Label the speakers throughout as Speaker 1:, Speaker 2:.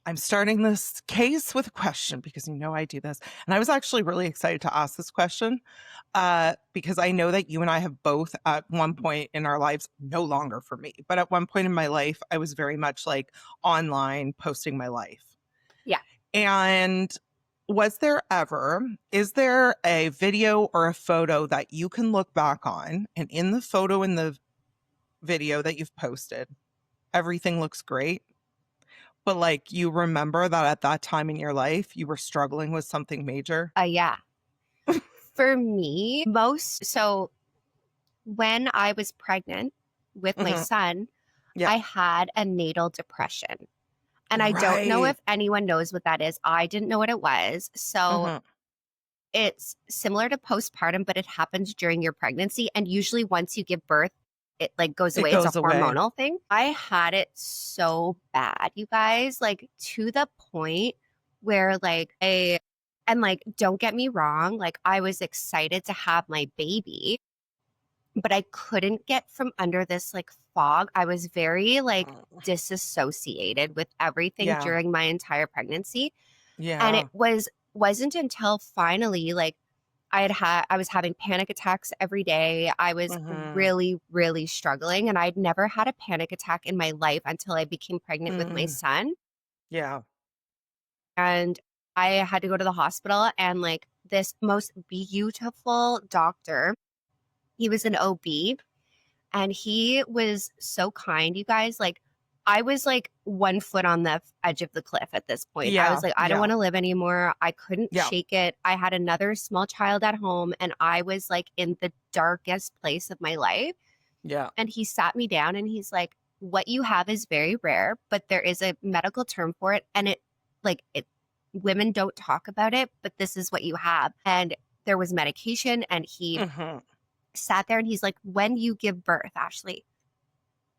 Speaker 1: I'm starting this case with a question because you know I do this. And I was actually really excited to ask this question because I know that you and I have both at one point in our lives, no longer for me, but at one point in my life, I was very much like online posting my life.
Speaker 2: Yeah.
Speaker 1: And is there a video or a photo that you can look back on, and in the photo and the video that you've posted, everything looks great, but like you remember that at that time in your life, you were struggling with something major?
Speaker 2: Yeah. For me, so when I was pregnant with my
Speaker 1: Mhm.
Speaker 2: son,
Speaker 1: Yeah.
Speaker 2: I had a natal depression. And I don't know
Speaker 1: Right.
Speaker 2: if anyone knows what that is. I didn't know what it was. So
Speaker 1: Mhm.
Speaker 2: it's similar to postpartum, but it happens during your pregnancy. And usually once you give birth, it like goes
Speaker 1: It
Speaker 2: away. It's a
Speaker 1: goes away.
Speaker 2: hormonal thing. I had it so bad, you guys, like to the point where and like, don't get me wrong, like I was excited to have my baby, but I couldn't get from under this like fog. I was very like
Speaker 1: Mm.
Speaker 2: disassociated with everything
Speaker 1: Yeah.
Speaker 2: during my entire pregnancy. And
Speaker 1: Yeah.
Speaker 2: it wasn't until finally like I was having panic attacks every day. I was
Speaker 1: Mhm.
Speaker 2: really, really struggling. And I'd never had a panic attack in my life until I became pregnant with my
Speaker 1: Mm.
Speaker 2: son.
Speaker 1: Yeah.
Speaker 2: And I had to go to the hospital, and like this most beautiful doctor, he was an OB, and he was so kind, you guys. Like, I was like 1 foot on the edge of the cliff at this point. I
Speaker 1: Yeah.
Speaker 2: was like, I don't
Speaker 1: Yeah.
Speaker 2: want to live anymore. I couldn't
Speaker 1: Yeah.
Speaker 2: shake it. I had another small child at home, and I was like in the darkest place of my life.
Speaker 1: Yeah.
Speaker 2: And he sat me down and he's like, what you have is very rare, but there is a medical term for it. And women don't talk about it, but this is what you have. And there was medication, and he
Speaker 1: Mhm.
Speaker 2: sat there and he's like, when you give birth, Ashley,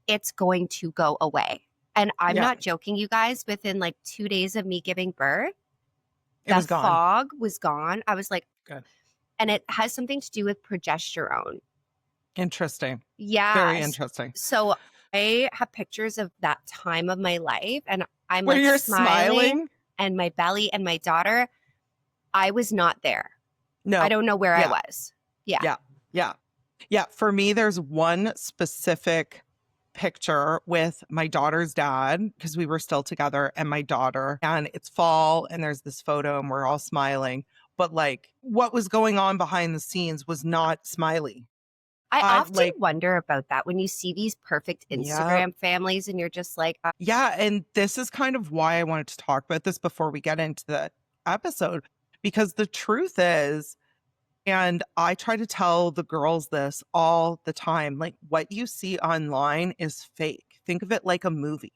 Speaker 2: it's going to go away. And I'm
Speaker 1: Yeah.
Speaker 2: not joking, you guys. Within like 2 days of me giving birth,
Speaker 1: It
Speaker 2: the
Speaker 1: was gone.
Speaker 2: fog was gone. I was like,
Speaker 1: Good.
Speaker 2: and it has something to do with progesterone.
Speaker 1: Interesting. Very
Speaker 2: Yes.
Speaker 1: interesting.
Speaker 2: So I have pictures of that time of my life, and I'm
Speaker 1: Where
Speaker 2: like
Speaker 1: you're
Speaker 2: smiling,
Speaker 1: smiling?
Speaker 2: and my belly and my daughter, I was not there. I
Speaker 1: No.
Speaker 2: don't know where I
Speaker 1: Yeah.
Speaker 2: was. Yeah.
Speaker 1: Yeah. Yeah. Yeah. For me, there's one specific picture with my daughter's dad because we were still together, and my daughter, and it's fall, and there's this photo and we're all smiling. But like what was going on behind the scenes was not smiley.
Speaker 2: I
Speaker 1: I
Speaker 2: often
Speaker 1: like,
Speaker 2: wonder about that when you see these perfect
Speaker 1: yeah.
Speaker 2: Instagram families and you're just like,
Speaker 1: Yeah. And this is kind of why I wanted to talk about this before we get into the episode, because the truth is, and I try to tell the girls this all the time, like what you see online is fake. Think of it like a movie.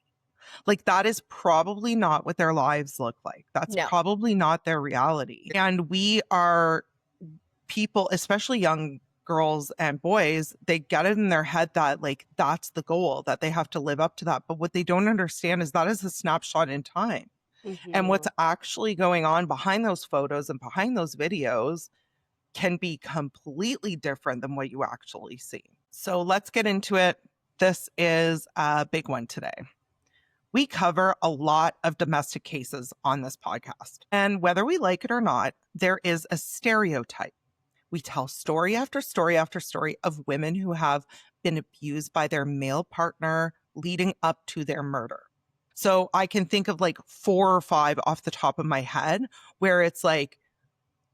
Speaker 1: Like that is probably not what their lives look like. That's
Speaker 2: no.
Speaker 1: probably not their reality. And we are people, especially young girls and boys, they get it in their head that like that's the goal, that they have to live up to that. But what they don't understand is that is a snapshot in time. And what's
Speaker 2: Mhm.
Speaker 1: actually going on behind those photos and behind those videos can be completely different than what you actually see. So let's get into it. This is a big one today. We cover a lot of domestic cases on this podcast. And whether we like it or not, there is a stereotype. We tell story after story after story of women who have been abused by their male partner leading up to their murder. So I can think of like 4 or 5 off the top of my head where it's like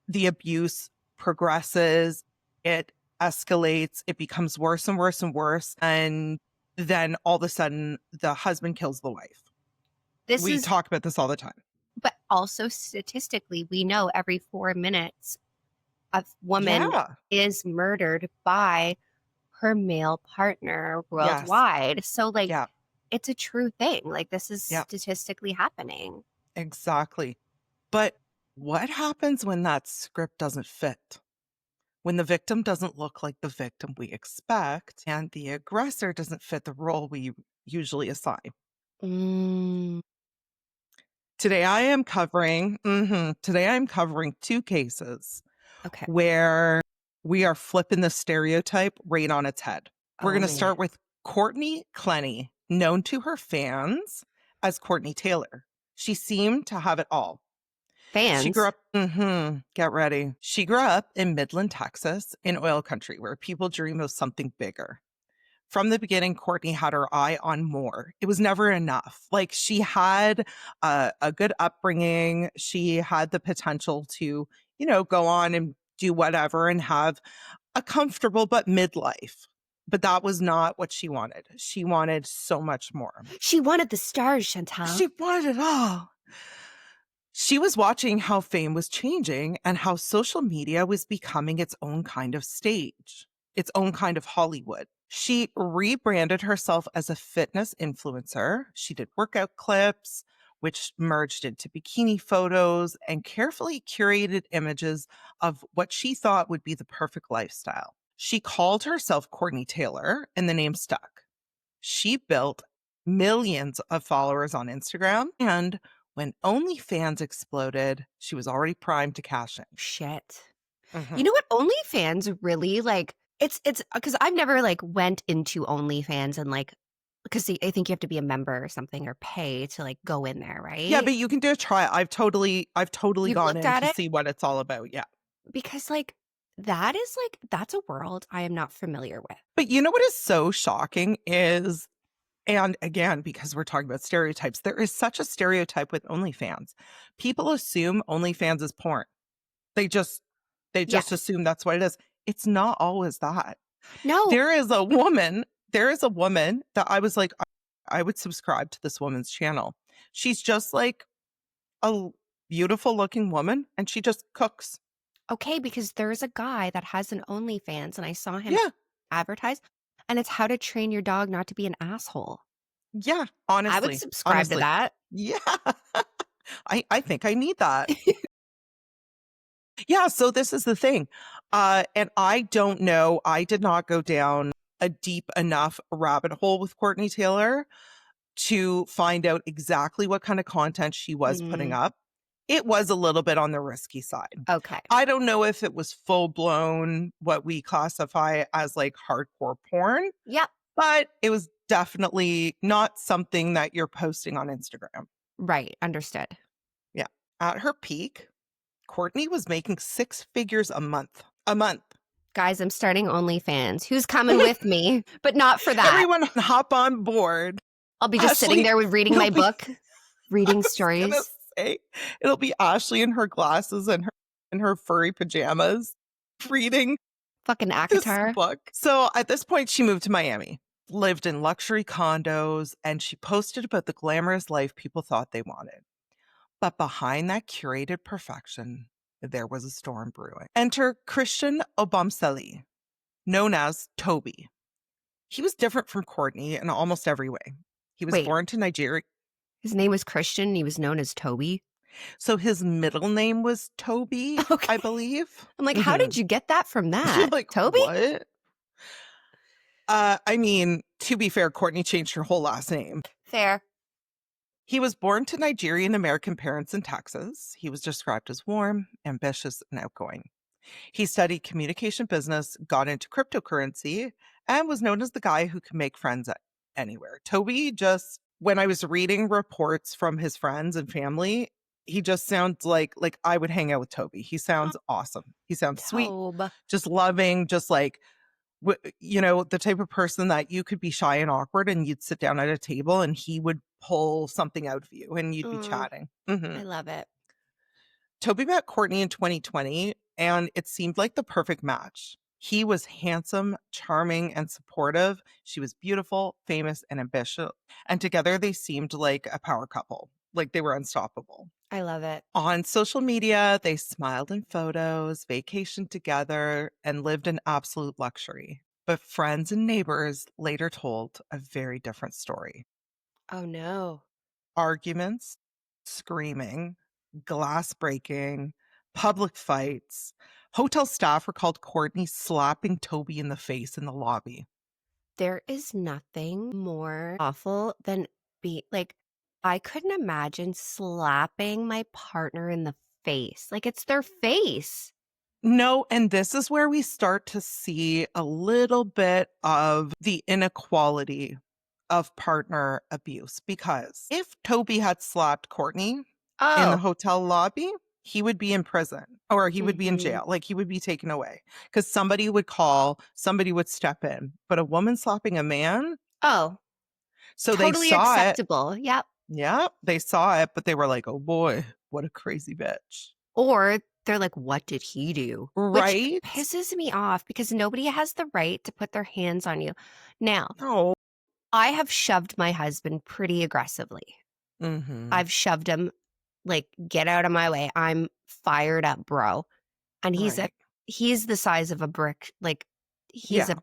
Speaker 1: the abuse progresses, it escalates, it becomes worse and worse and worse. And then all of a sudden, the husband kills the wife.
Speaker 2: This
Speaker 1: We
Speaker 2: is,
Speaker 1: talk about this all the time.
Speaker 2: but also statistically, we know every 4 minutes a woman
Speaker 1: Yeah.
Speaker 2: is murdered by her male partner
Speaker 1: Yes.
Speaker 2: worldwide. So, like,
Speaker 1: Yeah.
Speaker 2: it's a true thing. Like, this is
Speaker 1: Yeah.
Speaker 2: statistically happening.
Speaker 1: Exactly. But what happens when that script doesn't fit? When the victim doesn't look like the victim we expect and the aggressor doesn't fit the role we usually assign?
Speaker 2: Mm,
Speaker 1: Today I am covering 2 cases
Speaker 2: okay.
Speaker 1: where we are flipping the stereotype right on its head. We're
Speaker 2: Oh,
Speaker 1: going to
Speaker 2: man.
Speaker 1: start with Courtney Clenney, known to her fans as Courtney Tailor. She seemed to have it all. She
Speaker 2: Fans.
Speaker 1: grew up, get ready. She grew up in Midland, Texas, in oil country, where people dream of something bigger. From the beginning, Courtney had her eye on more. It was never enough. Like, she had a good upbringing. She had the potential to, go on and do whatever and have a comfortable but midlife. But that was not what she wanted. She wanted so much more.
Speaker 2: She wanted the stars, Chantal.
Speaker 1: She wanted it all. She was watching how fame was changing and how social media was becoming its own kind of stage, its own kind of Hollywood. She rebranded herself as a fitness influencer. She did workout clips, which merged into bikini photos and carefully curated images of what she thought would be the perfect lifestyle. She called herself Courtney Tailor, and the name stuck. She built millions of followers on Instagram, and when OnlyFans exploded, she was already primed to cash in.
Speaker 2: Shit.
Speaker 1: Mhm.
Speaker 2: You know what? OnlyFans really, like, it's because I've never, like, went into OnlyFans and, like, because I think you have to be a member or something or pay to, like, go in there, right?
Speaker 1: Yeah, but you can do a try. I've totally
Speaker 2: You've
Speaker 1: gone
Speaker 2: looked
Speaker 1: in
Speaker 2: at
Speaker 1: to
Speaker 2: it?
Speaker 1: see what it's all about. Yeah.
Speaker 2: Because, like, that's a world I am not familiar with.
Speaker 1: But you know what is so shocking is, and again, because we're talking about stereotypes, there is such a stereotype with OnlyFans. People assume OnlyFans is porn. They just
Speaker 2: Yes.
Speaker 1: assume that's what it is. It's not always that.
Speaker 2: No.
Speaker 1: There is a woman that I was like, I would subscribe to this woman's channel. She's just like a beautiful looking woman and she just cooks.
Speaker 2: Okay, because there's a guy that has an OnlyFans and I saw him
Speaker 1: Yeah.
Speaker 2: advertise, and it's how to train your dog not to be an asshole.
Speaker 1: Yeah. Honestly.
Speaker 2: I would subscribe to that.
Speaker 1: Yeah. I think I need that. Yeah. So this is the thing. And I don't know. I did not go down a deep enough rabbit hole with Courtney Tailor to find out exactly what kind of content she was putting up. It was a little bit on the risky side.
Speaker 2: Okay.
Speaker 1: I don't know if it was full blown what we classify as like hardcore porn.
Speaker 2: Yep.
Speaker 1: But it was definitely not something that you're posting on Instagram.
Speaker 2: Right. Understood.
Speaker 1: Yeah. At her peak, Courtney was making 6 figures a month. A month.
Speaker 2: Guys, I'm starting OnlyFans. Who's coming with me? But not for that.
Speaker 1: Everyone hop on board.
Speaker 2: I'll be just sitting there with reading my book, reading stories.
Speaker 1: It'll be Ashley in her glasses and her furry pajamas reading
Speaker 2: fucking
Speaker 1: this
Speaker 2: ACOTAR
Speaker 1: book. So at this point, she moved to Miami, lived in luxury condos, and she posted about the glamorous life people thought they wanted. But behind that curated perfection, there was a storm brewing. Enter Christian Obumseli, known as Toby. He was different from Courtney in almost every way. He was born to Nigeria.
Speaker 2: His name was Christian. He was known as Toby.
Speaker 1: So his middle name was Toby, okay. I believe.
Speaker 2: I'm like, how did you get that from that?
Speaker 1: You're like,
Speaker 2: Toby?
Speaker 1: What? I mean, to be fair, Courtney changed her whole last name.
Speaker 2: Fair.
Speaker 1: He was born to Nigerian American parents in Texas. He was described as warm, ambitious, and outgoing. He studied communication business, got into cryptocurrency, and was known as the guy who can make friends anywhere. Toby just, when I was reading reports from his friends and family, he just sounds like I would hang out with Toby. He sounds awesome. He sounds sweet, just loving, just like, the type of person that you could be shy and awkward and you'd sit down at a table and he would pull something out of you and you'd be chatting.
Speaker 2: I love it.
Speaker 1: Toby met Courtney in 2020 and it seemed like the perfect match. He was handsome, charming, and supportive. She was beautiful, famous, and ambitious. And together they seemed like a power couple. Like they were unstoppable.
Speaker 2: I love it.
Speaker 1: On social media, they smiled in photos, vacationed together, and lived in absolute luxury. But friends and neighbors later told a very different story.
Speaker 2: Oh, no.
Speaker 1: Arguments, screaming, glass breaking, public fights. Hotel staff recalled Courtney slapping Toby in the face in the lobby.
Speaker 2: There is nothing more awful than I couldn't imagine slapping my partner in the face. Like, it's their face.
Speaker 1: No, and this is where we start to see a little bit of the inequality of partner abuse, because if Toby had slapped Courtney in the
Speaker 2: Oh.
Speaker 1: hotel lobby, he would be in prison or he would be in
Speaker 2: Mhm.
Speaker 1: jail. Like he would be taken away because somebody would call, somebody would step in. But a woman slapping a man,
Speaker 2: Oh,
Speaker 1: so they
Speaker 2: totally
Speaker 1: saw it.
Speaker 2: acceptable. Yep.
Speaker 1: Yeah, they saw it, but they were like, oh boy, what a crazy bitch.
Speaker 2: Or they're like, "What did he do?" Which
Speaker 1: Right?
Speaker 2: pisses me off because nobody has the right to put their hands on you. Now,
Speaker 1: No.
Speaker 2: I have shoved my husband pretty aggressively.
Speaker 1: Mm-hmm.
Speaker 2: I've shoved him like, "Get out of my way. I'm fired up, bro." And
Speaker 1: Right.
Speaker 2: he's the size of a brick, like, he's
Speaker 1: Yeah.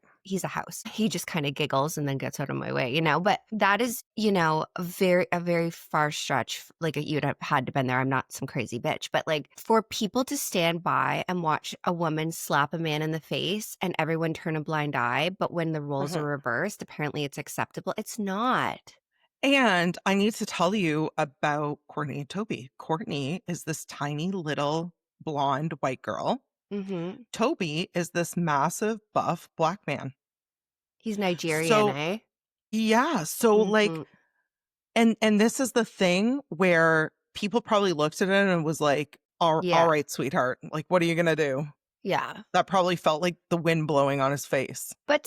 Speaker 2: a house. He just kinda giggles and then gets out of my way, but that is, a very far stretch, like, you'd have had to been there. I'm not some crazy bitch, but, like, for people to stand by and watch a woman slap a man in the face and everyone turn a blind eye, but when the roles are
Speaker 1: Mhm.
Speaker 2: reversed, apparently it's acceptable. It's not.
Speaker 1: And I need to tell you about Courtney and Toby. Courtney is this tiny little blonde white girl.
Speaker 2: Mhm.
Speaker 1: Toby is this massive buff black man.
Speaker 2: He's Nigerian,
Speaker 1: So
Speaker 2: eh?
Speaker 1: yeah, so like
Speaker 2: Mhm.
Speaker 1: and this is the thing where people probably looked at it and was like, all
Speaker 2: Yeah.
Speaker 1: right, sweetheart, like what are you gonna do?
Speaker 2: Yeah.
Speaker 1: That probably felt like the wind blowing on his face.
Speaker 2: But
Speaker 1: But it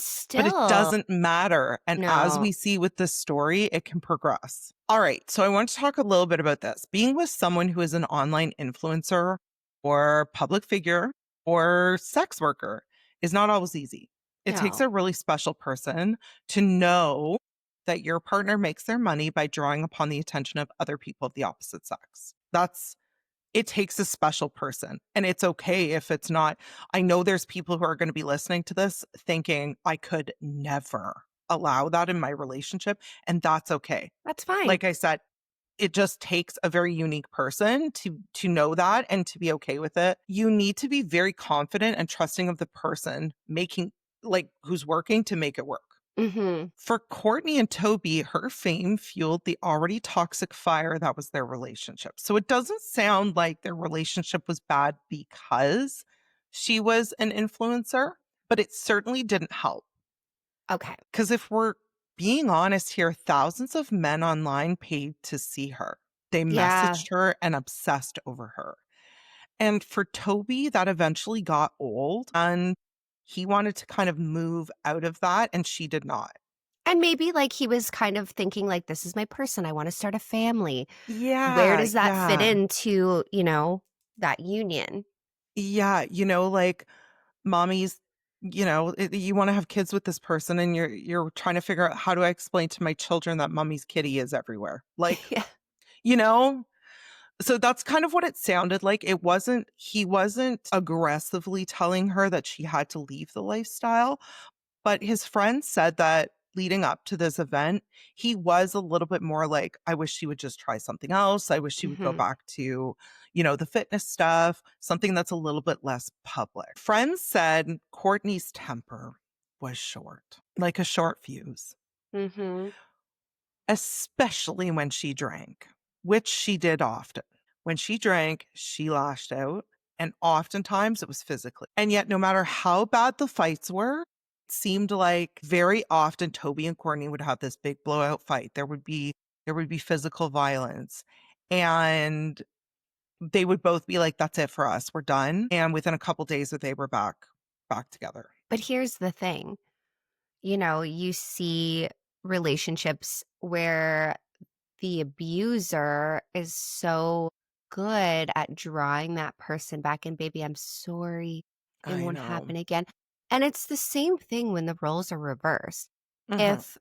Speaker 2: still
Speaker 1: doesn't matter. And as
Speaker 2: no.
Speaker 1: we see with this story, it can progress. All right. So I want to talk a little bit about this. Being with someone who is an online influencer or public figure or sex worker is not always easy. It takes
Speaker 2: No.
Speaker 1: a really special person to know that your partner makes their money by drawing upon the attention of other people of the opposite sex. It takes a special person, and it's okay if it's not. I know there's people who are going to be listening to this thinking, I could never allow that in my relationship, and that's okay.
Speaker 2: That's fine.
Speaker 1: Like I said, it just takes a very unique person to know that and to be okay with it. You need to be very confident and trusting of the person making, like, who's working to make it work.
Speaker 2: Mhm.
Speaker 1: For Courtney and Toby, her fame fueled the already toxic fire that was their relationship. So it doesn't sound like their relationship was bad because she was an influencer, but it certainly didn't help.
Speaker 2: Okay.
Speaker 1: Because if we're being honest here, thousands of men online paid to see her. They
Speaker 2: Yeah.
Speaker 1: messaged her and obsessed over her. And for Toby, that eventually got old and he wanted to kind of move out of that, and she did not.
Speaker 2: And maybe, like, he was kind of thinking, like, "This is my person. I wanna start a family." Where
Speaker 1: Yeah,
Speaker 2: does that fit
Speaker 1: yeah.
Speaker 2: into, that union?
Speaker 1: Yeah, like mommy's, you want to have kids with this person and you're trying to figure out how do I explain to my children that mommy's kitty is everywhere. Like,
Speaker 2: Yeah.
Speaker 1: you know, so that's kind of what it sounded like. He wasn't aggressively telling her that she had to leave the lifestyle. But his friend said that leading up to this event, he was a little bit more like, I wish she would just try something else. I wish she would go
Speaker 2: Mhm.
Speaker 1: back to, the fitness stuff, something that's a little bit less public. Friends said Courtney's temper was short, like a short fuse,
Speaker 2: Mhm.
Speaker 1: especially when she drank, which she did often. When she drank, she lashed out, and oftentimes it was physically. And yet, no matter how bad the fights were, it seemed like very often Toby and Courtney would have this big blowout fight. There would be physical violence. And they would both be like, that's it for us. We're done. And within a couple days they were back together.
Speaker 2: But here's the thing, you see relationships where the abuser is so good at drawing that person back in. Baby, I'm sorry. It
Speaker 1: I
Speaker 2: won't
Speaker 1: know.
Speaker 2: happen again. And it's the same thing when the roles are reversed.
Speaker 1: Hmm.
Speaker 2: If,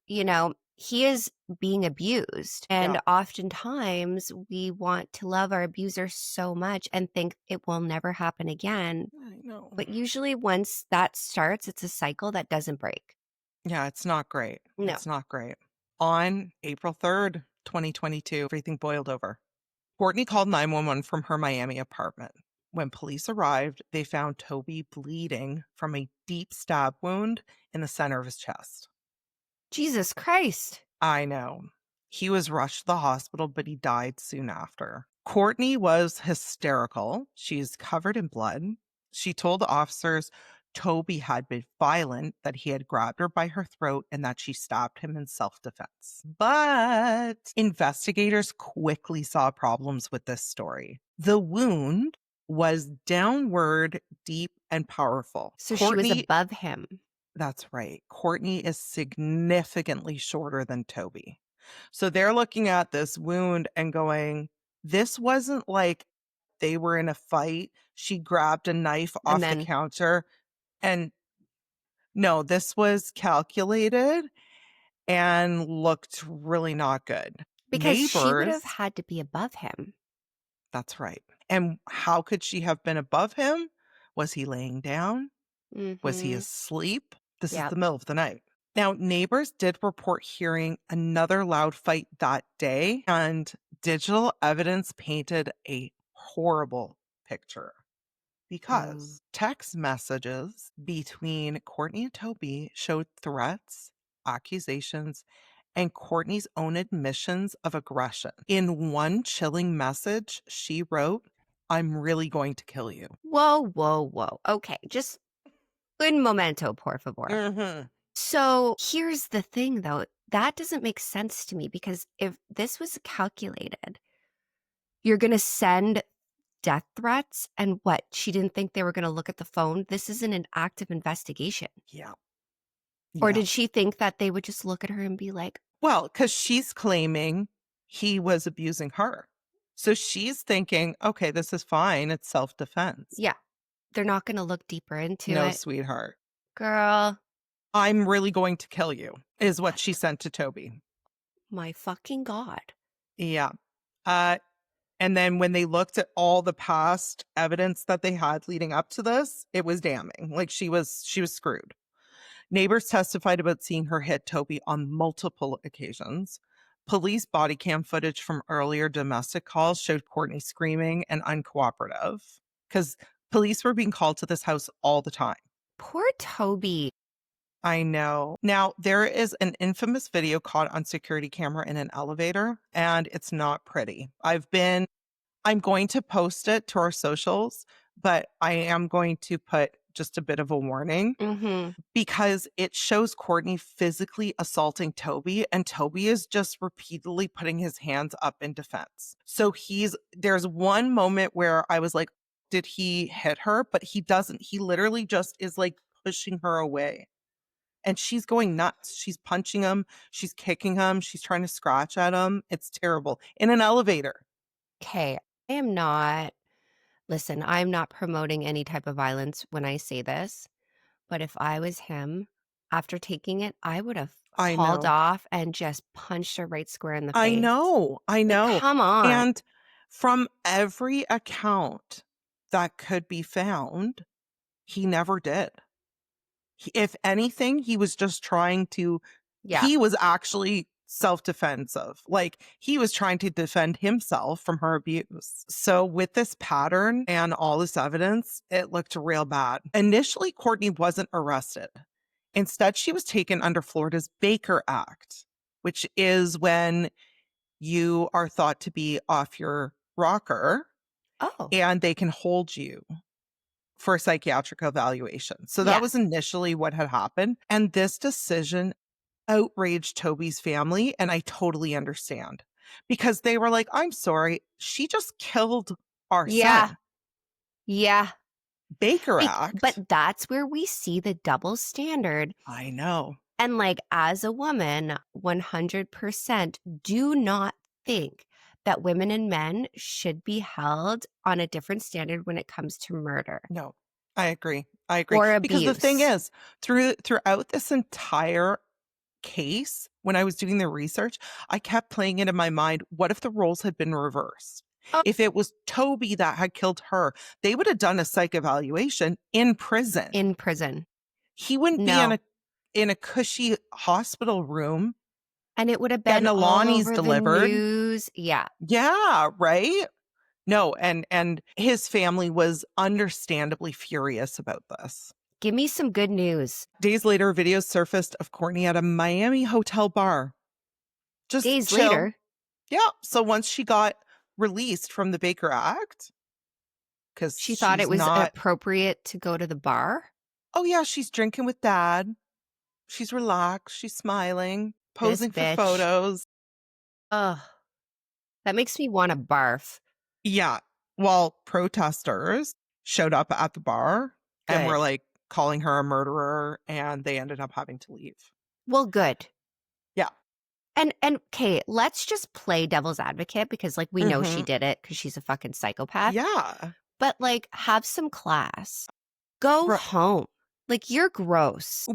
Speaker 2: he is being abused,
Speaker 1: Yeah.
Speaker 2: and oftentimes we want to love our abuser so much and think it will never happen again.
Speaker 1: I know.
Speaker 2: But usually once that starts, it's a cycle that doesn't break.
Speaker 1: Yeah, it's not great.
Speaker 2: No.
Speaker 1: It's not great. On April 3rd, 2022, everything boiled over. Courtney called 911 from her Miami apartment. When police arrived, they found Toby bleeding from a deep stab wound in the center of his chest.
Speaker 2: Jesus Christ.
Speaker 1: I know. He was rushed to the hospital, but he died soon after. Courtney was hysterical. She's covered in blood. She told the officers, Toby had been violent, that he had grabbed her by her throat, and that she stabbed him in self-defense. But investigators quickly saw problems with this story. The wound was downward, deep, and powerful.
Speaker 2: So she was
Speaker 1: Courtney,
Speaker 2: above him.
Speaker 1: that's right. Courtney is significantly shorter than Toby. So they're looking at this wound and going, this wasn't like they were in a fight. She grabbed a knife off the counter. And no, this was calculated and looked really not good.
Speaker 2: Because she would have
Speaker 1: Neighbors,
Speaker 2: had to be above him.
Speaker 1: that's right. And how could she have been above him? Was he laying down? Was he
Speaker 2: Mhm.
Speaker 1: asleep? This is
Speaker 2: Yep.
Speaker 1: the middle of the night. Now, neighbors did report hearing another loud fight that day, and digital evidence painted a horrible picture because text messages between Courtney and Toby showed threats, accusations, and Courtney's own admissions of aggression. In one chilling message, she wrote, "I'm really going to kill you."
Speaker 2: Whoa, whoa, whoa. Okay, just un momento, por favor.
Speaker 1: Mhm.
Speaker 2: So here's the thing, though. That doesn't make sense to me because if this was calculated, you're going to send death threats and what? She didn't think they were going to look at the phone. This isn't an active investigation.
Speaker 1: Yeah.
Speaker 2: Or
Speaker 1: Yeah.
Speaker 2: did she think that they would just look at her and be like,
Speaker 1: Well, because she's claiming he was abusing her. So she's thinking, okay, this is fine. It's self-defense.
Speaker 2: yeah, they're not going to look deeper into
Speaker 1: No,
Speaker 2: it.
Speaker 1: sweetheart.
Speaker 2: Girl,
Speaker 1: I'm really going to kill you, is what she sent to Toby.
Speaker 2: my fucking God.
Speaker 1: Yeah. And then when they looked at all the past evidence that they had leading up to this, it was damning. Like she was screwed. Neighbors testified about seeing her hit Toby on multiple occasions. Police body cam footage from earlier domestic calls showed Courtney screaming and uncooperative because police were being called to this house all the time.
Speaker 2: Poor Toby.
Speaker 1: I know. Now, there is an infamous video caught on security camera in an elevator, and it's not pretty. I'm going to post it to our socials, but I am going to put just a bit of a warning because it shows Courtney physically assaulting Toby, and Toby is just repeatedly putting his hands up in defense. So there's one moment where I was like, did he hit her? But he doesn't. He literally just is like pushing her away. And she's going nuts. She's punching him. She's kicking him. She's trying to scratch at him. It's terrible. In an elevator.
Speaker 2: Okay, listen, I'm not promoting any type of violence when I say this, but if I was him, after taking it, I would have
Speaker 1: I
Speaker 2: hauled
Speaker 1: know.
Speaker 2: off and just punched her right square in the face.
Speaker 1: I know.
Speaker 2: Like, come on.
Speaker 1: And from every account that could be found, he never did. If anything, he was just trying to, he was actually self-defensive. Like he was trying to defend himself from her abuse. So with this pattern and all this evidence, it looked real bad. Initially, Courtney wasn't arrested. Instead, she was taken under Florida's Baker Act, which is when you are thought to be off your rocker and they can hold you for a psychiatric evaluation. So that was initially what had happened. And this decision outraged Toby's family. And I totally understand because they were like, I'm sorry, she just killed our son.
Speaker 2: Yeah.
Speaker 1: Baker Act.
Speaker 2: But that's where we see the double standard.
Speaker 1: I know.
Speaker 2: And like as a woman, 100% do not think that women and men should be held on a different standard when it comes to murder.
Speaker 1: No, I agree. I agree.
Speaker 2: Or
Speaker 1: because the thing
Speaker 2: abuse.
Speaker 1: is, throughout this entire case, when I was doing the research, I kept playing it in my mind. What if the roles had been reversed? If it was Toby that had killed her, they would have done a psych evaluation in prison.
Speaker 2: In prison.
Speaker 1: He wouldn't be in a cushy hospital room.
Speaker 2: And it would have been all over the news. Yeah.
Speaker 1: Yeah, right? No, and his family was understandably furious about this.
Speaker 2: Give me some good news.
Speaker 1: Days later, videos surfaced of Courtney at a Miami hotel bar. Just
Speaker 2: days
Speaker 1: chill.
Speaker 2: later?
Speaker 1: Yeah. So once she got released from the Baker Act, because
Speaker 2: she thought it was appropriate to go to the bar?
Speaker 1: Oh, yeah, she's drinking with dad. She's relaxed. She's smiling,
Speaker 2: This
Speaker 1: posing for
Speaker 2: bitch.
Speaker 1: photos.
Speaker 2: Ugh. That makes me want to barf.
Speaker 1: Yeah. While protesters showed up at the bar and were
Speaker 2: Good.
Speaker 1: like calling her a murderer, and they ended up having to leave.
Speaker 2: Well, good.
Speaker 1: Yeah.
Speaker 2: And okay, let's just play devil's advocate because like we know she did it because she's a fucking psychopath.
Speaker 1: Yeah.
Speaker 2: But like have some class. Go home. Like you're gross.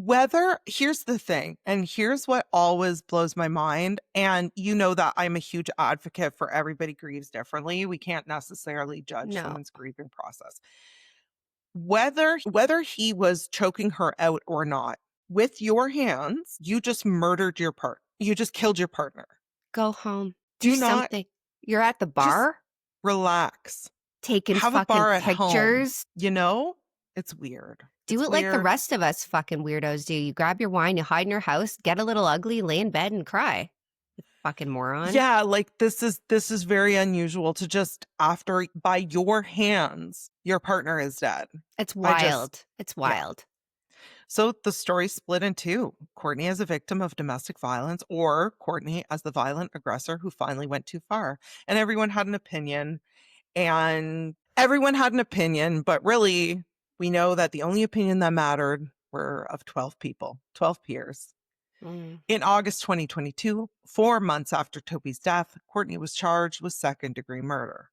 Speaker 1: Here's the thing, and here's what always blows my mind. And you know that I'm a huge advocate for everybody grieves differently. We can't necessarily judge
Speaker 2: No.
Speaker 1: someone's grieving process. Whether he was choking her out or not, with your hands, you just murdered your partner. You just killed your partner.
Speaker 2: Go home.
Speaker 1: Do
Speaker 2: Do
Speaker 1: not
Speaker 2: something. You're at the
Speaker 1: just
Speaker 2: bar
Speaker 1: relax.
Speaker 2: taking
Speaker 1: Have a
Speaker 2: fucking
Speaker 1: bar at home.
Speaker 2: pictures.
Speaker 1: You know? It's weird.
Speaker 2: Do
Speaker 1: It's
Speaker 2: it like the
Speaker 1: weird.
Speaker 2: rest of us fucking weirdos do. You grab your wine, you hide in your house, get a little ugly, lay in bed and cry. You fucking moron.
Speaker 1: Yeah, like this is very unusual to just after by your hands, your partner is dead.
Speaker 2: It's wild. It's
Speaker 1: Yeah.
Speaker 2: wild.
Speaker 1: So the story split in two. Courtney as a victim of domestic violence, or Courtney as the violent aggressor who finally went too far. And everyone had an opinion. But really, we know that the only opinion that mattered were of 12 people, 12 peers. In August 2022, 4 months after Toby's death, Courtney was charged with second-degree murder.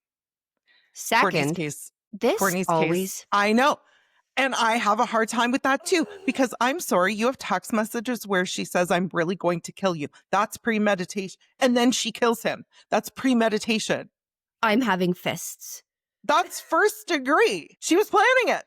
Speaker 2: Second,
Speaker 1: Courtney's case, I know. And I have a hard time with that too, because I'm sorry, you have text messages where she says, I'm really going to kill you. That's premeditation. And then she kills him. That's premeditation.
Speaker 2: I'm having fists.
Speaker 1: That's first degree. She was planning it.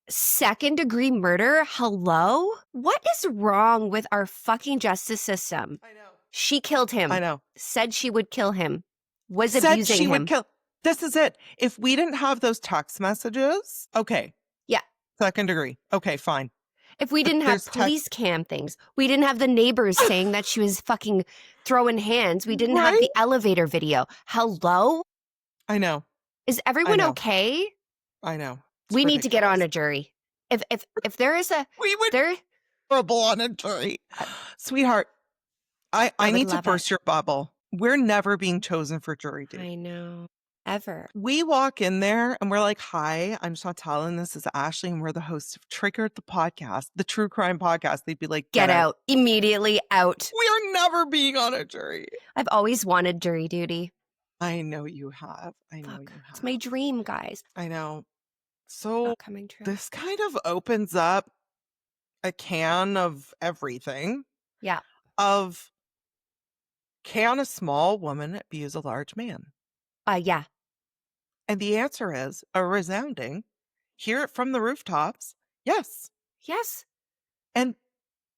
Speaker 2: Second degree murder? Hello? What is wrong with our fucking justice system?
Speaker 1: I know.
Speaker 2: She killed him.
Speaker 1: I know.
Speaker 2: Said she would kill him. Was
Speaker 1: Said
Speaker 2: abusing
Speaker 1: she
Speaker 2: him.
Speaker 1: would kill. This is it. If we didn't have those text messages, okay.
Speaker 2: Yeah.
Speaker 1: Second degree. Okay, fine.
Speaker 2: If we didn't have police cam things, we didn't have the neighbors saying that she was fucking throwing hands. We didn't have the elevator video. Hello?
Speaker 1: I know.
Speaker 2: Is everyone okay?
Speaker 1: I know.
Speaker 2: We need to get on a jury. If there is a
Speaker 1: we would terrible on a jury. Sweetheart, I need to burst your bubble. We're never being chosen for jury duty.
Speaker 2: I know. Ever.
Speaker 1: We walk in there and we're like, hi, I'm Chantal and this is Ashley and we're the hosts of Triggered the podcast, the true crime podcast. They'd be like,
Speaker 2: get out. Immediately out.
Speaker 1: We are never being on a jury.
Speaker 2: I've always wanted jury duty.
Speaker 1: I know you have. I know you have.
Speaker 2: It's my dream, guys.
Speaker 1: I know. So
Speaker 2: not coming true.
Speaker 1: This kind of opens up a can of everything.
Speaker 2: Yeah.
Speaker 1: Of can a small woman abuse a large man?
Speaker 2: Yeah.
Speaker 1: And the answer is a resounding, hear it from the rooftops, yes.
Speaker 2: Yes.
Speaker 1: And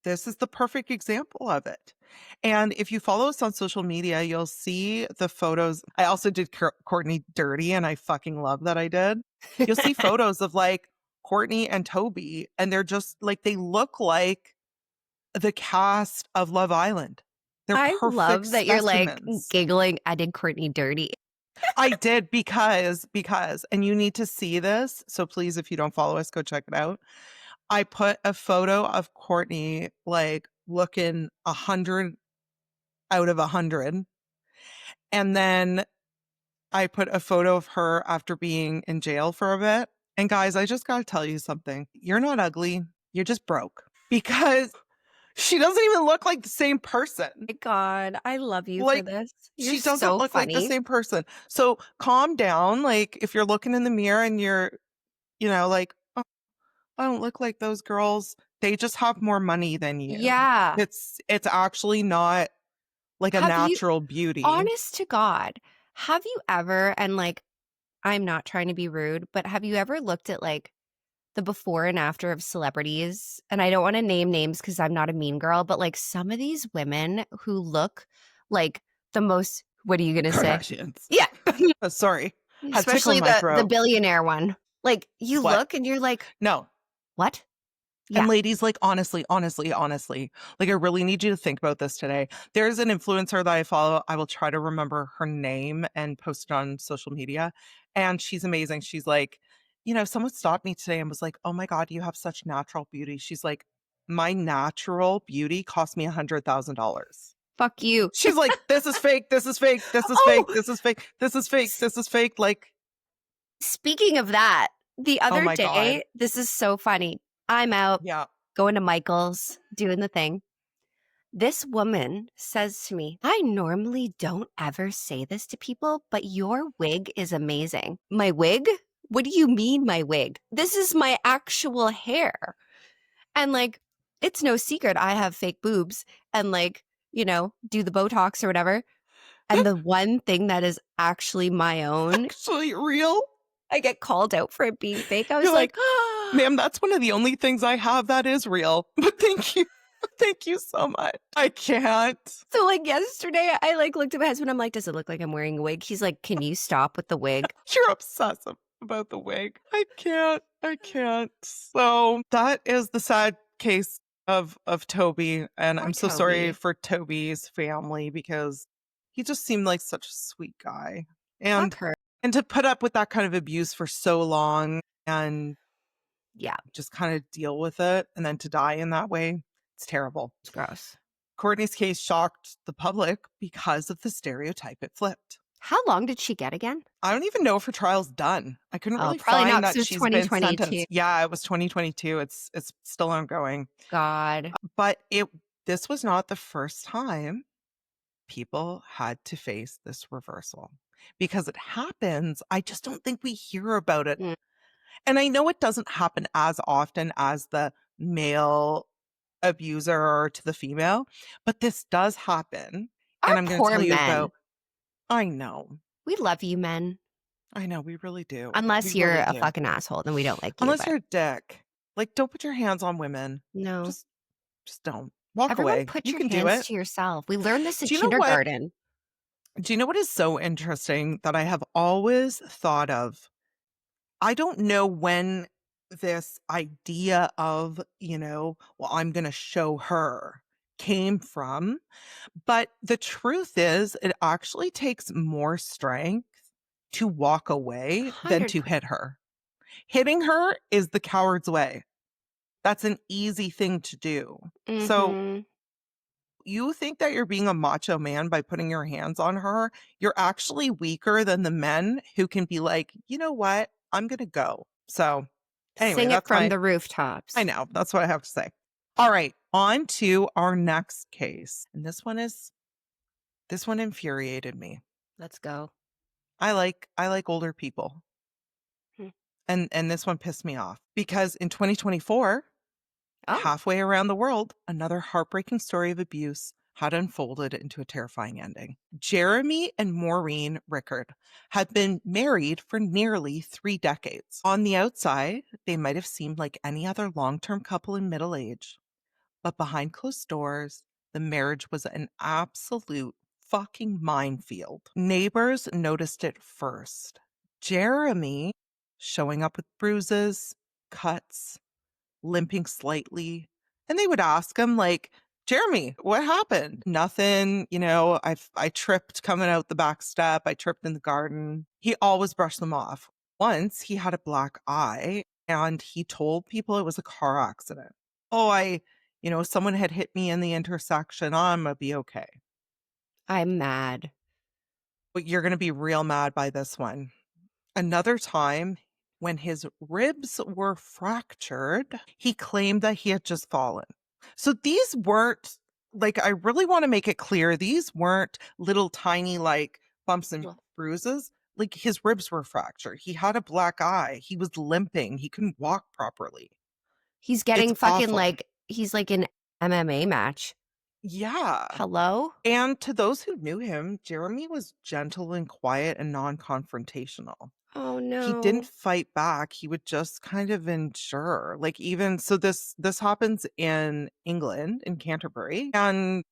Speaker 1: this is the perfect example of it. And if you follow us on social media, you'll see the photos. I also did Courtney dirty, and I fucking love that I did. You'll see photos of like Courtney and Toby, and they're just like, they look like the cast of Love Island. They're perfect
Speaker 2: love that you're like
Speaker 1: specimens.
Speaker 2: giggling. I did Courtney dirty.
Speaker 1: I did because, and you need to see this. So please, if you don't follow us, go check it out. I put a photo of Courtney like looking 100 out of 100. And then I put a photo of her after being in jail for a bit. And guys, I just got to tell you something. You're not ugly. You're just broke, because she doesn't even look like the same person.
Speaker 2: My God, I love you for this. You're
Speaker 1: she doesn't
Speaker 2: so
Speaker 1: look
Speaker 2: funny.
Speaker 1: like the same person. So calm down. Like if you're looking in the mirror and you're, like, oh, I don't look like those girls. They just have more money than you.
Speaker 2: Yeah.
Speaker 1: It's actually not like a natural beauty.
Speaker 2: Honest to God, have you ever, and like, I'm not trying to be rude, but have you ever looked at like the before and after of celebrities? And I don't want to name names because I'm not a mean girl, but like some of these women who look like the most, what are you going to say? Yeah.
Speaker 1: Sorry.
Speaker 2: Especially the billionaire one. Like you look and you're like,
Speaker 1: no.
Speaker 2: What? Yeah.
Speaker 1: And ladies, like, honestly, like, I really need you to think about this today. There's an influencer that I follow. I will try to remember her name and post it on social media. And she's amazing. She's like, someone stopped me today and was like, "Oh my God, you have such natural beauty." She's like, "My natural beauty cost me $100,000."
Speaker 2: Fuck you.
Speaker 1: She's like, "This is fake. This is fake. This is
Speaker 2: Oh,
Speaker 1: fake. This is fake. This is fake. This is fake." Like,
Speaker 2: speaking of that, the
Speaker 1: oh
Speaker 2: other
Speaker 1: my God.
Speaker 2: day, this is so funny. I'm out
Speaker 1: Yeah.
Speaker 2: going to Michael's, doing the thing. This woman says to me, I normally don't ever say this to people, but your wig is amazing. My wig? What do you mean, my wig? This is my actual hair. And like, it's no secret I have fake boobs and like, do the Botox or whatever. And the one thing that is actually my own,
Speaker 1: Actually real.
Speaker 2: I get called out for it being fake. I was
Speaker 1: You're like,
Speaker 2: like,
Speaker 1: "Ma'am, that's one of the only things I have that is real." But thank you. Thank you so much. I can't.
Speaker 2: so like yesterday, I like looked at my husband. I'm like, does it look like I'm wearing a wig? He's like, can you stop with the wig?
Speaker 1: You're obsessive about the wig. I can't. I can't. So that is the sad case of Toby. And
Speaker 2: Poor
Speaker 1: I'm so sorry
Speaker 2: Toby.
Speaker 1: for Toby's family because he just seemed like such a sweet guy.
Speaker 2: Fuck
Speaker 1: And
Speaker 2: her.
Speaker 1: to put up with that kind of abuse for so long and
Speaker 2: Yeah,
Speaker 1: just kind of deal with it and then to die in that way, it's terrible.
Speaker 2: it's gross.
Speaker 1: Courtney's case shocked the public because of the stereotype it flipped.
Speaker 2: How long did she get again?
Speaker 1: I don't even know if her trial's done. I couldn't
Speaker 2: Oh,
Speaker 1: really
Speaker 2: probably
Speaker 1: find
Speaker 2: not,
Speaker 1: that
Speaker 2: 'cause it was
Speaker 1: she's been
Speaker 2: 2022.
Speaker 1: sentenced. Yeah, it was 2022. It's still ongoing.
Speaker 2: God.
Speaker 1: But this was not the first time people had to face this reversal. Because it happens, I just don't think we hear about it.
Speaker 2: Mm.
Speaker 1: And I know it doesn't happen as often as the male abuser to the female, but this does happen.
Speaker 2: Our
Speaker 1: And I'm going to
Speaker 2: poor
Speaker 1: tell you
Speaker 2: men.
Speaker 1: about, I know,
Speaker 2: We love you, men.
Speaker 1: we really do.
Speaker 2: Unless
Speaker 1: We
Speaker 2: you're
Speaker 1: really
Speaker 2: a
Speaker 1: do.
Speaker 2: fucking asshole, then we don't like you.
Speaker 1: Unless
Speaker 2: But
Speaker 1: you're a dick. Like, don't put your hands on women.
Speaker 2: no.
Speaker 1: Just don't. Walk
Speaker 2: Everyone
Speaker 1: away.
Speaker 2: put
Speaker 1: You
Speaker 2: your
Speaker 1: can do
Speaker 2: hands
Speaker 1: it.
Speaker 2: to yourself. We learned this in
Speaker 1: Do you know what?
Speaker 2: kindergarten.
Speaker 1: Do you know what is so interesting that I have always thought of? I don't know when this idea of, well, I'm going to show her came from, but the truth is it actually takes more strength to walk away than to
Speaker 2: 100%.
Speaker 1: hit her. Hitting her is the coward's way. That's an easy thing to do. So
Speaker 2: Mm-hmm.
Speaker 1: you think that you're being a macho man by putting your hands on her, you're actually weaker than the men who can be like, "You know what? I'm going to go." So anyway,
Speaker 2: Sing it
Speaker 1: that's
Speaker 2: from the rooftops.
Speaker 1: I know. That's what I have to say. All right. On to our next case. And this one infuriated me.
Speaker 2: Let's go.
Speaker 1: I like older people.
Speaker 2: Hmm.
Speaker 1: And this one pissed me off because in 2024,
Speaker 2: Oh,
Speaker 1: halfway around the world, another heartbreaking story of abuse had unfolded into a terrifying ending. Jeremy and Maureen Rickards had been married for nearly 3 decades. On the outside, they might have seemed like any other long-term couple in middle age, but behind closed doors, the marriage was an absolute fucking minefield. Neighbors noticed it first. Jeremy showing up with bruises, cuts, limping slightly. And they would ask him, like, "Jeremy, what happened?" Nothing, I tripped coming out the back step. I tripped in the garden. He always brushed them off. Once he had a black eye and he told people it was a car accident. "Oh, someone had hit me in the intersection. I'm gonna be okay."
Speaker 2: I'm mad.
Speaker 1: But you're gonna be real mad by this one. Another time, when his ribs were fractured, he claimed that he had just fallen. So these weren't, like, I really want to make it clear, these weren't little tiny, like, bumps and bruises. Like, his ribs were fractured. He had a black eye. He was limping. He couldn't walk properly.
Speaker 2: He's getting
Speaker 1: It's
Speaker 2: fucking
Speaker 1: awful.
Speaker 2: like, he's like an MMA match.
Speaker 1: Yeah.
Speaker 2: Hello?
Speaker 1: And to those who knew him, Jeremy was gentle and quiet and non-confrontational.
Speaker 2: Oh
Speaker 1: He didn't
Speaker 2: no.
Speaker 1: fight back. He would just kind of endure. Like, even so, this happens in England, in Canterbury. And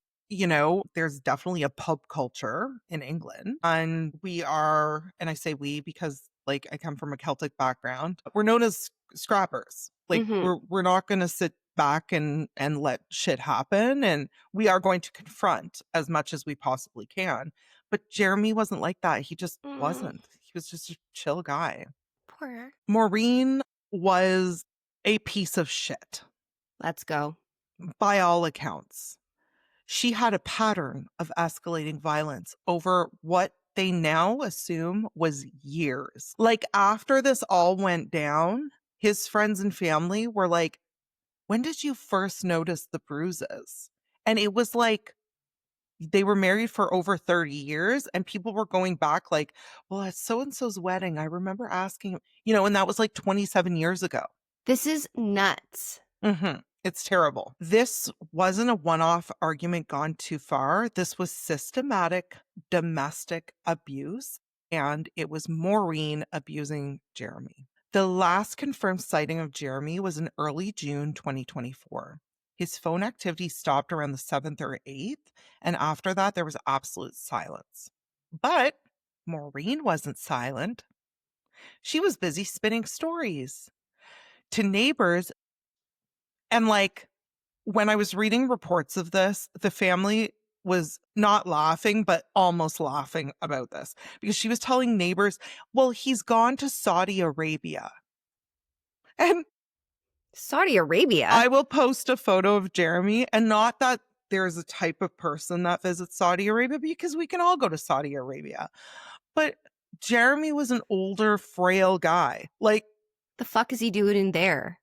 Speaker 1: there's definitely a pub culture in England. And and I say we because, like, I come from a Celtic background. We're known as scrappers. Like,
Speaker 2: Mhm.
Speaker 1: we're not gonna sit back and let shit happen. And we are going to confront as much as we possibly can. But Jeremy wasn't like that. He just
Speaker 2: Mm,
Speaker 1: wasn't. He was just a chill guy.
Speaker 2: Poor her.
Speaker 1: Maureen was a piece of shit
Speaker 2: Let's go.
Speaker 1: by all accounts. She had a pattern of escalating violence over what they now assume was years. Like, after this all went down, his friends and family were like, when did you first notice the bruises? And it was like, they were married for over 30 years and people were going back like, well, at so-and-so's wedding, I remember asking, and that was like 27 years ago.
Speaker 2: This is nuts.
Speaker 1: It's terrible. This wasn't a one-off argument gone too far. This was systematic domestic abuse, and it was Maureen abusing Jeremy. The last confirmed sighting of Jeremy was in early June 2024. His phone activity stopped around the 7th or 8th, and after that, there was absolute silence. But Maureen wasn't silent. She was busy spinning stories to neighbors. And like, when I was reading reports of this, the family was not laughing, but almost laughing about this because she was telling neighbors, well, he's gone to Saudi Arabia. And
Speaker 2: Saudi Arabia?
Speaker 1: I will post a photo of Jeremy, and not that there's a type of person that visits Saudi Arabia, because we can all go to Saudi Arabia. But Jeremy was an older, frail guy. Like,
Speaker 2: the fuck is he doing in there?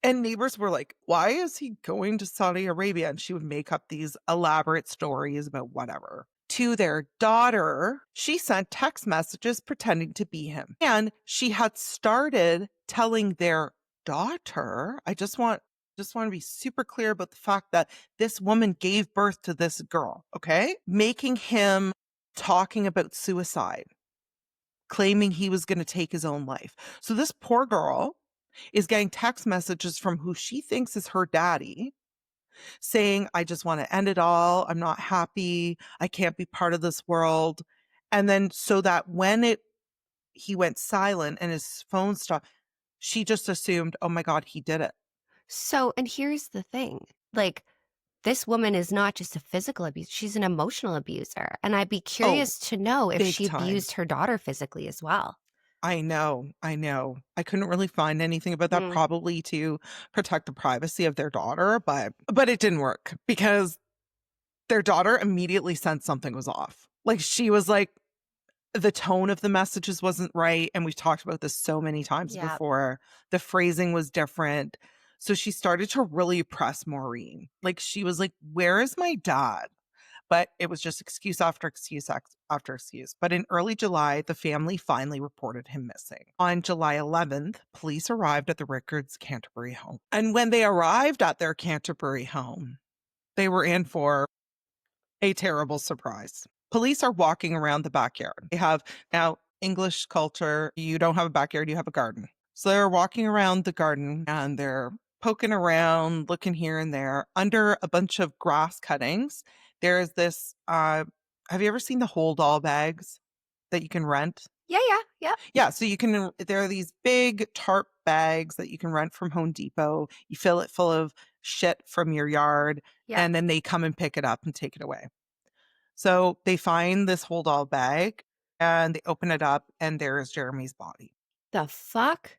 Speaker 1: And neighbors were like, why is he going to Saudi Arabia? And she would make up these elaborate stories about whatever. To their daughter, she sent text messages pretending to be him. And she had started telling their daughter, I just want to be super clear about the fact that this woman gave birth to this girl, okay? Making him talking about suicide, claiming he was going to take his own life. So this poor girl is getting text messages from who she thinks is her daddy saying, I just want to end it all. I'm not happy. I can't be part of this world. And then so that when he went silent and his phone stopped, she just assumed, oh my God, he did it.
Speaker 2: So, and here's the thing, like, this woman is not just a physical abuse, she's an emotional abuser. And I'd be curious to know if she abused her daughter physically as well.
Speaker 1: I know. I couldn't really find anything about that, probably to protect the privacy of their daughter, but it didn't work because their daughter immediately sensed something was off. Like, she was like, the tone of the messages wasn't right. And we've talked about this so many times before. The phrasing was different. So she started to really press Maureen. Like, she was like, where is my dad? But it was just excuse after excuse after excuse. But in early July, the family finally reported him missing. On July 11th, police arrived at the Rickards Canterbury home. And when they arrived at their Canterbury home, they were in for a terrible surprise. Police are walking around the backyard. They have, now, English culture, you don't have a backyard, you have a garden. So they're walking around the garden and they're poking around, looking here and there. Under a bunch of grass cuttings, there's this, have you ever seen the hold all bags that you can rent? Yeah, so there are these big tarp bags that you can rent from Home Depot. You fill it full of shit from your yard, and then they come and pick it up and take it away. So they find this hold all bag and they open it up, and there is Jeremy's body.
Speaker 2: The fuck?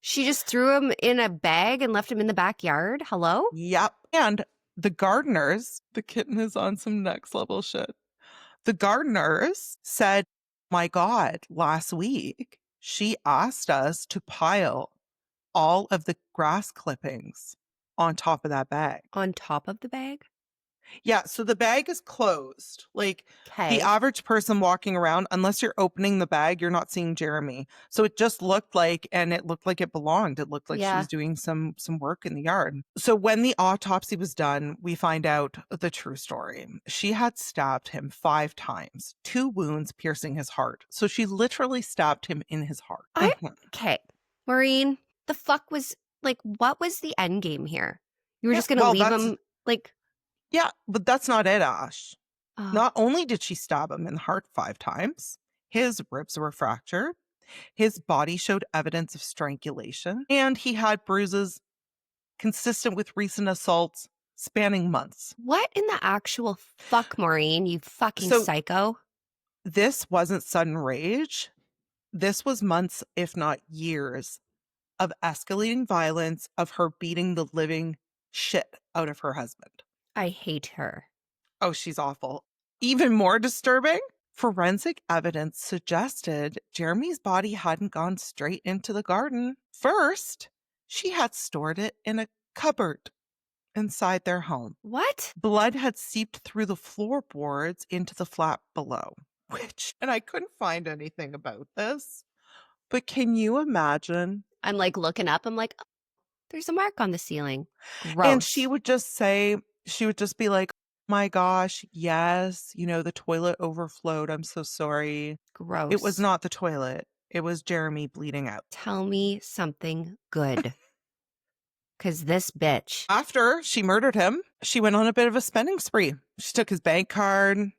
Speaker 2: She just threw him in a bag and left him in the backyard? Hello?
Speaker 1: Yep. And the gardeners, the kitten is on some next level shit. The gardeners said, my God, last week, she asked us to pile all of the grass clippings on top of that bag.
Speaker 2: On top of the bag?
Speaker 1: Yeah, so the bag is closed. Like, the average person walking around, unless you're opening the bag, you're not seeing Jeremy. So it just looked like, and it looked like it belonged. It looked like she was doing some work in the yard. So when the autopsy was done, we find out the true story. She had stabbed him 5 times, 2 wounds piercing his heart. So she literally stabbed him in his heart.
Speaker 2: Okay, Maureen, the fuck was, like, what was the end game here? You were just going to leave him, like...
Speaker 1: Yeah, but that's not it, Ash. Not only did she stab him in the heart 5 times, his ribs were fractured, his body showed evidence of strangulation, and he had bruises consistent with recent assaults spanning months.
Speaker 2: What in the actual fuck, Maureen, you fucking psycho?
Speaker 1: This wasn't sudden rage. This was months, if not years, of escalating violence, of her beating the living shit out of her husband.
Speaker 2: I hate her.
Speaker 1: Oh, she's awful. Even more disturbing, forensic evidence suggested Jeremy's body hadn't gone straight into the garden. First, she had stored it in a cupboard inside their home.
Speaker 2: What?
Speaker 1: Blood had seeped through the floorboards into the flat below, and I couldn't find anything about this, but can you imagine?
Speaker 2: I'm like looking up. I'm like, oh, there's a mark on the ceiling. Gross.
Speaker 1: And she would just be like, my gosh, yes, the toilet overflowed. I'm so sorry.
Speaker 2: Gross.
Speaker 1: It was not the toilet. It was Jeremy bleeding out.
Speaker 2: Tell me something good. Because this bitch.
Speaker 1: After she murdered him, she went on a bit of a spending spree. She took his bank card,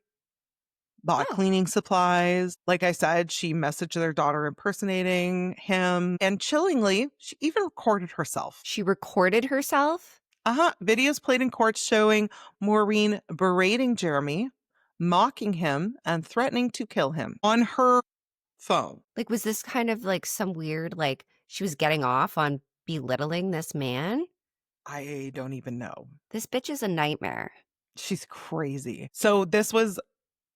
Speaker 1: bought cleaning supplies. Like I said, she messaged their daughter impersonating him. And chillingly, she even recorded herself.
Speaker 2: She recorded herself?
Speaker 1: Videos played in court showing Maureen berating Jeremy, mocking him, and threatening to kill him on her phone.
Speaker 2: Like, was this kind of like some weird, like, she was getting off on belittling this man?
Speaker 1: I don't even know.
Speaker 2: This bitch is a nightmare.
Speaker 1: She's crazy. So this was,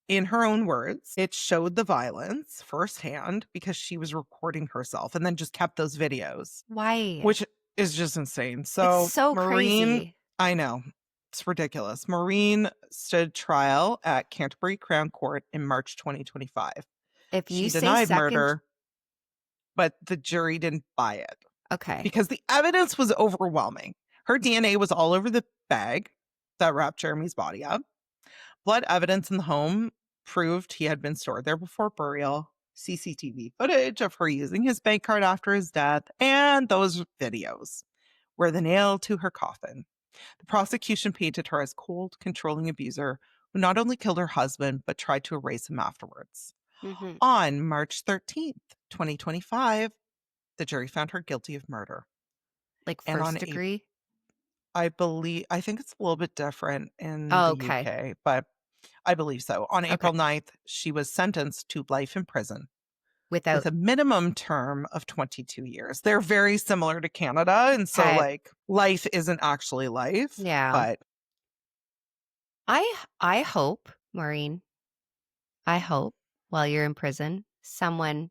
Speaker 1: in her own words, it showed the violence firsthand because she was recording herself and then just kept those videos.
Speaker 2: Why?
Speaker 1: Which is just insane. So,
Speaker 2: it's so
Speaker 1: Maureen,
Speaker 2: crazy.
Speaker 1: I know. It's ridiculous. Maureen stood trial at Canterbury Crown Court in March 2025.
Speaker 2: If you
Speaker 1: She
Speaker 2: say
Speaker 1: denied
Speaker 2: second...
Speaker 1: murder, but the jury didn't buy it.
Speaker 2: Okay.
Speaker 1: Because the evidence was overwhelming. Her DNA was all over the bag that wrapped Jeremy's body up. Blood evidence in the home proved he had been stored there before burial. CCTV footage of her using his bank card after his death, and those videos were the nail to her coffin. The prosecution painted her as cold, controlling abuser who not only killed her husband, but tried to erase him afterwards.
Speaker 2: Mm-hmm.
Speaker 1: On March 13th, 2025, the jury found her guilty of murder.
Speaker 2: Like first degree?
Speaker 1: I think it's a little bit different in the UK, but I believe so. On April 9th, she was sentenced to life in prison with a minimum term of 22 years. They're very similar to Canada. And so like life isn't actually life.
Speaker 2: Yeah.
Speaker 1: But
Speaker 2: I hope, Maureen, while you're in prison, someone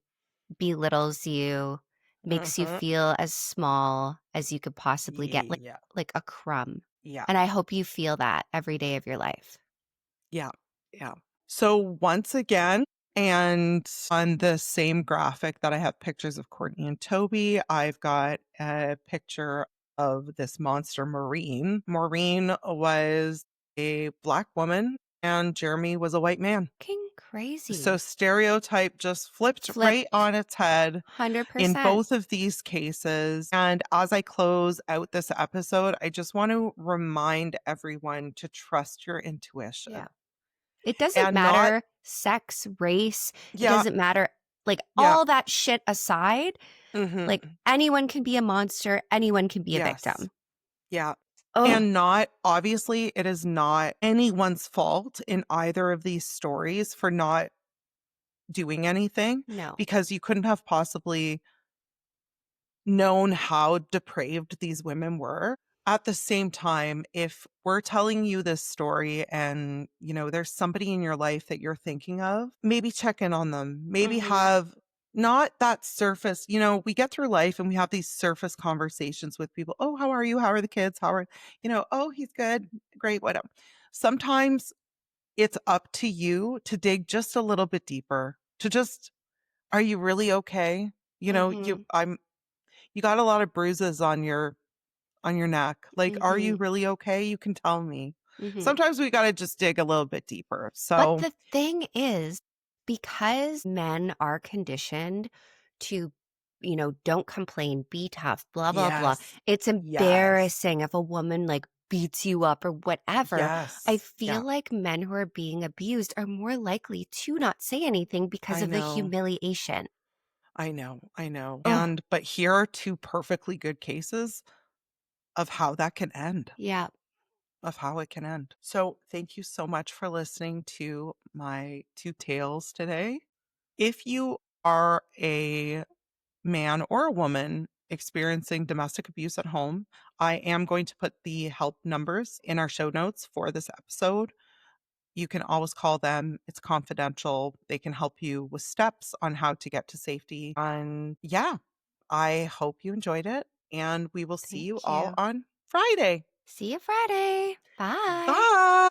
Speaker 2: belittles you, makes you feel as small as you could possibly get, like a crumb.
Speaker 1: Yeah.
Speaker 2: And I hope you feel that every day of your life.
Speaker 1: Yeah. Yeah. So once again, and on the same graphic that I have pictures of Courtney and Toby, I've got a picture of this monster Maureen. Maureen was a Black woman and Jeremy was a white man.
Speaker 2: King crazy.
Speaker 1: So Stereotype just flipped right on its head
Speaker 2: 100%.
Speaker 1: in both of these cases. And as I close out this episode, I just want to remind everyone to trust your intuition.
Speaker 2: Yeah. It doesn't matter sex, race. It doesn't matter. Like all that shit aside, like anyone can be a monster. Anyone can be a victim.
Speaker 1: Yeah.
Speaker 2: Ugh.
Speaker 1: And obviously, it is not anyone's fault in either of these stories for not doing anything.
Speaker 2: No.
Speaker 1: Because you couldn't have possibly known how depraved these women were. At the same time, if we're telling you this story and, there's somebody in your life that you're thinking of, maybe check in on them. Maybe have not that surface, we get through life and we have these surface conversations with people. Oh, how are you? How are the kids? How are, oh, he's good. Great. Whatever. Sometimes it's up to you to dig just a little bit deeper to just, are you really okay? You got a lot of bruises on your neck. Like, are you really okay? You can tell me. Sometimes we got to just dig a little bit deeper. So,
Speaker 2: but the thing is, because men are conditioned to, don't complain, be tough, blah, blah, blah. It's embarrassing if a woman like beats you up or whatever. I feel like men who are being abused are more likely to not say anything because of the humiliation.
Speaker 1: I know. But here are two perfectly good cases of how that can end.
Speaker 2: Yeah.
Speaker 1: Of how it can end. So thank you so much for listening to my two tales today. If you are a man or a woman experiencing domestic abuse at home, I am going to put the help numbers in our show notes for this episode. You can always call them. It's confidential. They can help you with steps on how to get to safety. And yeah, I hope you enjoyed it. And we will see you
Speaker 2: Thank
Speaker 1: all
Speaker 2: you.
Speaker 1: on Friday.
Speaker 2: See you Friday. Bye.
Speaker 1: Bye.